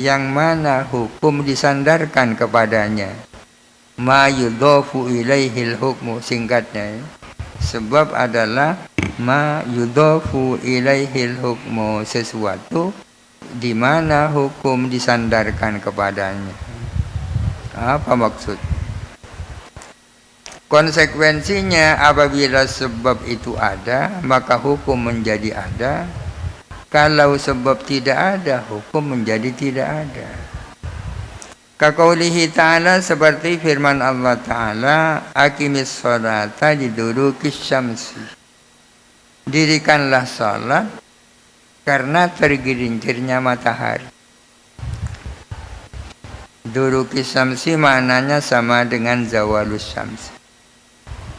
yang mana hukum disandarkan kepadanya. Ma yudhafu ilaihil hukmu, singkatnya ya. Sebab adalah ma yudhafu ilaihil hukmu, sesuatu di mana hukum disandarkan kepadanya. Apa maksud? Konsekuensinya apabila sebab itu ada, maka hukum menjadi ada. Kalau sebab tidak ada, hukum menjadi tidak ada. Kaqaulihi ta'ala, seperti firman Allah Ta'ala, aqimis sholata lidurukis syamsi. Dirikanlah salat karena tergelincirnya matahari. Durukis syamsi maknanya sama dengan zawalus syamsi.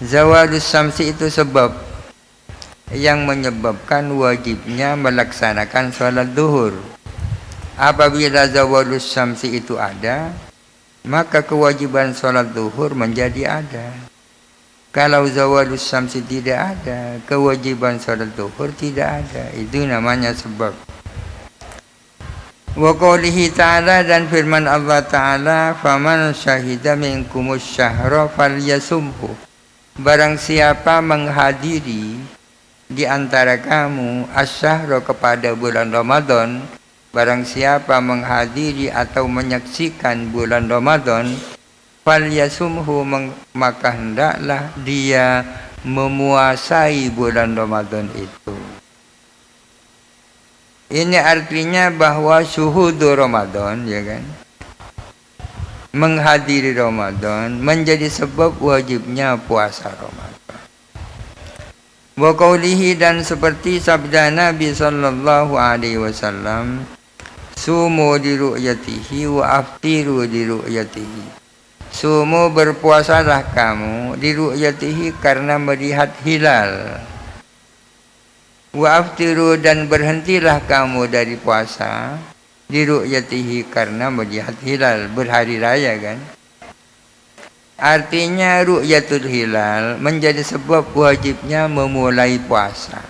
Zawalus syamsi itu sebab yang menyebabkan wajibnya melaksanakan sholat duhur. Apabila zawalus syamsi itu ada, maka kewajiban sholat duhur menjadi ada. Kalau zawalus syamsi tidak ada, kewajiban sholat duhur tidak ada. Itu namanya sebab. Wa qoulihi ta'ala, dan firman Allah Ta'ala, faman syahida minkumus syahra falyasumhu. Barang siapa menghadiri di antara kamu asyahra, kepada bulan Ramadan, barang siapa menghadiri atau menyaksikan bulan Ramadan, falyasumhu, maka hendaklah dia memuasai bulan Ramadan itu. Ini artinya bahwa syuhudu Ramadan, ya kan, menghadiri Ramadan menjadi sebab wajibnya puasa Ramadan. Wa qaulihi, dan seperti sabda Nabi sallallahu alaihi wasallam, sumu di ru'yatihi wa aftiru di ru'yatihi. Sumu, berpuasalah kamu, di ru'yatihi, karena melihat hilal. Wa aftiru, dan berhentilah kamu dari puasa, di ru'yatihi, karena melihat hilal, berhari raya kan. Artinya ru'yatul hilal menjadi sebab wajibnya memulai puasa.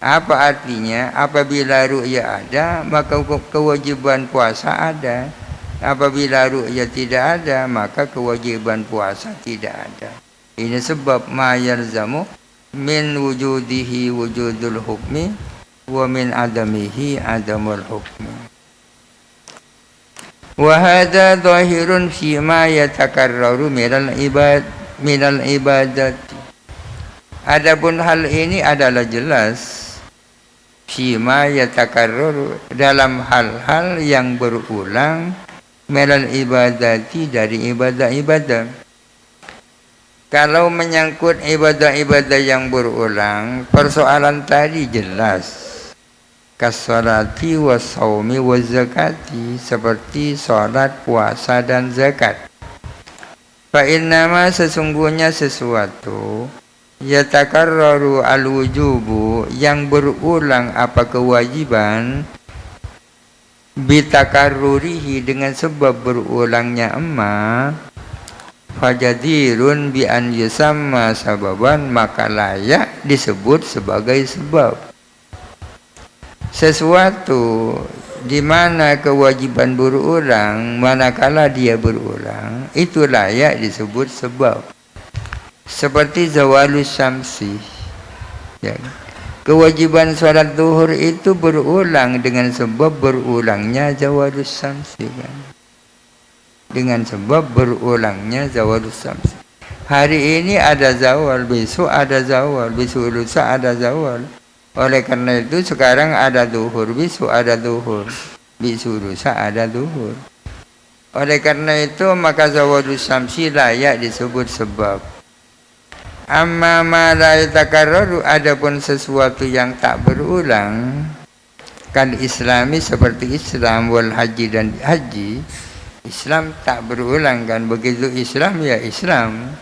Apa artinya? Apabila ru'ya ada, maka kewajiban puasa ada. Apabila ru'ya tidak ada, maka kewajiban puasa tidak ada. Ini sebab ma yalzamu min wujudihi wujudul hukmi wa min adamihi adamul hukmi. Wa hadza dhahirun fi ma yatakarraru minal ibadati. Adapun hal ini adalah jelas fi ma yatakarraru, dalam hal-hal yang berulang, minal ibadati, dari ibadah-ibadah. Kalau menyangkut ibadah-ibadah yang berulang, persoalan tadi jelas. Kasolati wa saumi wa zakati, seperti salat, puasa, dan zakat. Fa innama, sesungguhnya sesuatu, yatakarraru al-wujubu, yang berulang apa kewajiban, bitakarrurihi, dengan sebab berulangnya emma, fajadirun bi an yusamma sababan, maka layak disebut sebagai sebab. Sesuatu di mana kewajiban berulang, manakala dia berulang, itu layak disebut sebab. Seperti zawalus syamsi, ya. Kewajiban sholat duhur itu berulang dengan sebab berulangnya zawalus syamsi, kan? Dengan sebab berulangnya zawalus syamsi. Hari ini ada zawal, besok ada zawal, besok lusa ada zawal. Oleh karena itu sekarang ada duhur, besok ada duhur, besok lusa ada duhur. Oleh karena itu maka zawalus syamsi layak disebut sebab. Amma ma la yatakarraru, adapun sesuatu yang tak berulang, kal islami, seperti Islam, wal haji, dan haji. Islam tak berulang kan, begitu Islam ya Islam.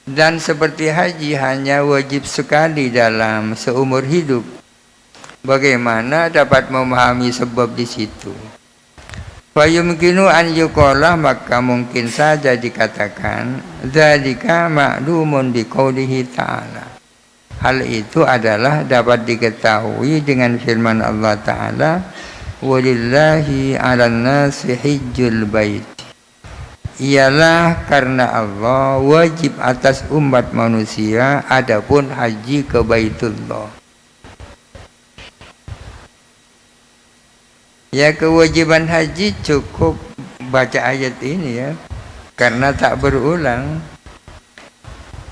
Dan seperti haji hanya wajib sekali dalam seumur hidup. Bagaimana dapat memahami sebab di situ? Fayumkinu an yuqala, maka mungkin saja dikatakan dzalika ma'lumun biqaulihi ta'ala. Hal itu adalah dapat diketahui dengan firman Allah Ta'ala, walillahi 'alan nasi hijjul bait. Ialah karena Allah wajib atas umat manusia adapun haji ke Baitullah. Ya, kewajiban haji cukup baca ayat ini ya, karena tak berulang.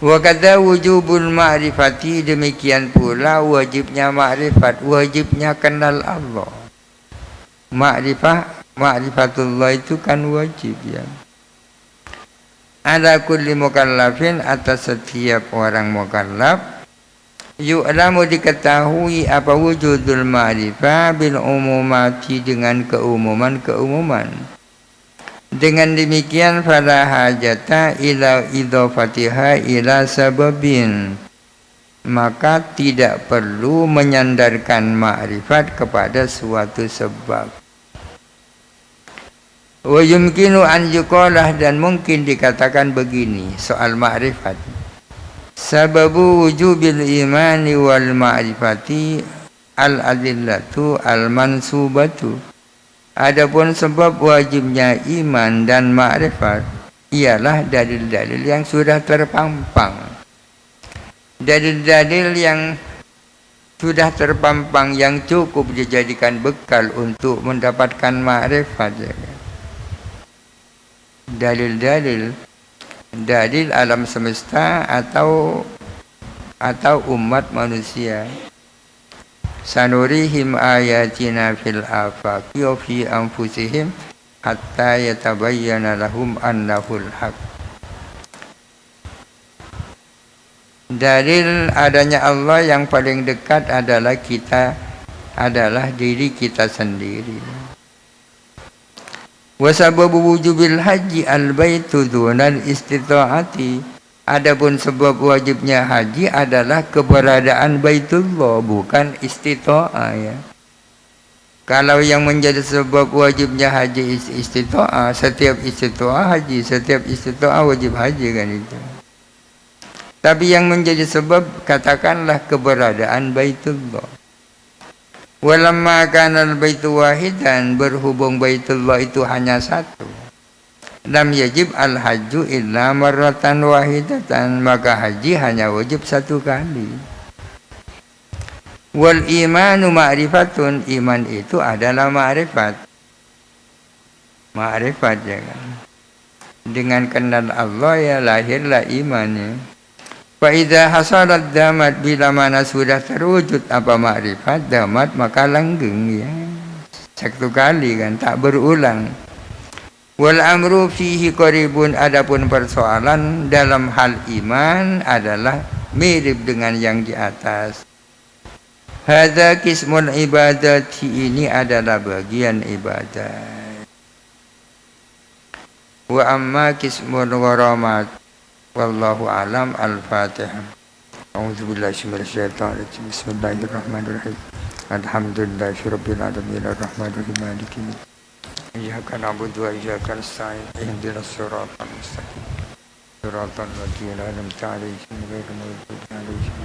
Wa kadza wujubul ma'rifati, demikian pula wajibnya ma'rifat, wajibnya kenal Allah. Ma'rifatullah itu kan wajib ya. Ala kulli mukallafin, atas setiap orang mukallaf, yu'lamu diketahui apa wujudul ma'rifah bil umumati, dengan keumuman. Dengan demikian fala hajata ila idhafatiha ila sababin, maka tidak perlu menyandarkan ma'rifat kepada suatu sebab. Wa yumkinu an yuqalah, dan mungkin dikatakan begini soal ma'rifat. Sababu wujubil imani wal ma'rifati al-adillatu al-mansubatu. Adapun sebab wajibnya iman dan ma'rifat ialah dalil-dalil yang sudah terpampang. Dalil-dalil yang sudah terpampang yang cukup dijadikan bekal untuk mendapatkan ma'rifat. Dalil alam semesta atau umat manusia. Sanurihim ayatina fil afaqi wa fi anfusihim hatta yatabayyana lahum annahul haq. Dalil adanya Allah yang paling dekat adalah diri kita sendiri. Wa sababu wujubil haji al-baitu dunal istita'ati. Adapun sebab wajibnya haji adalah keberadaan Baitullah, bukan istita'ah ya. Kalau yang menjadi sebab wajibnya haji istita'ah, setiap istita'ah haji, setiap istita'ah wajib haji kan itu. Tapi yang menjadi sebab katakanlah keberadaan Baitullah. Walamma kana al-baitu wahidan, berhubung Baitullah itu hanya satu, lam yajib al-hajju illa marratan wahidatan, maka haji hanya wajib satu kali. Wal imanu ma'rifatun, iman itu adalah ma'rifat ya kan. Dengan kenal Allah ya lahirlah imannya. Fa idza hasalat damat, bila mana sudah terwujud apa ma'rifat, damat maka langgeng ya. Satu kali kan, tak berulang. Wal amru fihi qaribun, adapun persoalan dalam hal iman adalah mirip dengan yang di atas. Hadza qismul ibadati, ini adalah bagian ibadah. Wa amma qismul gharamat wallahu alam. Al-Fatihah. A'udzubillahi minasyaitonir rajim. Bismillahirrahmanirrahim. Alhamdulillahirabbil alamin arrahmanirrahim maliki yaumiddin. Iyyaka na'budu wa iyyaka nasta'in. Ihdinas siratal mustaqim. Siratal ladzina an'amta 'alaihim ghairil maghdubi 'alaihim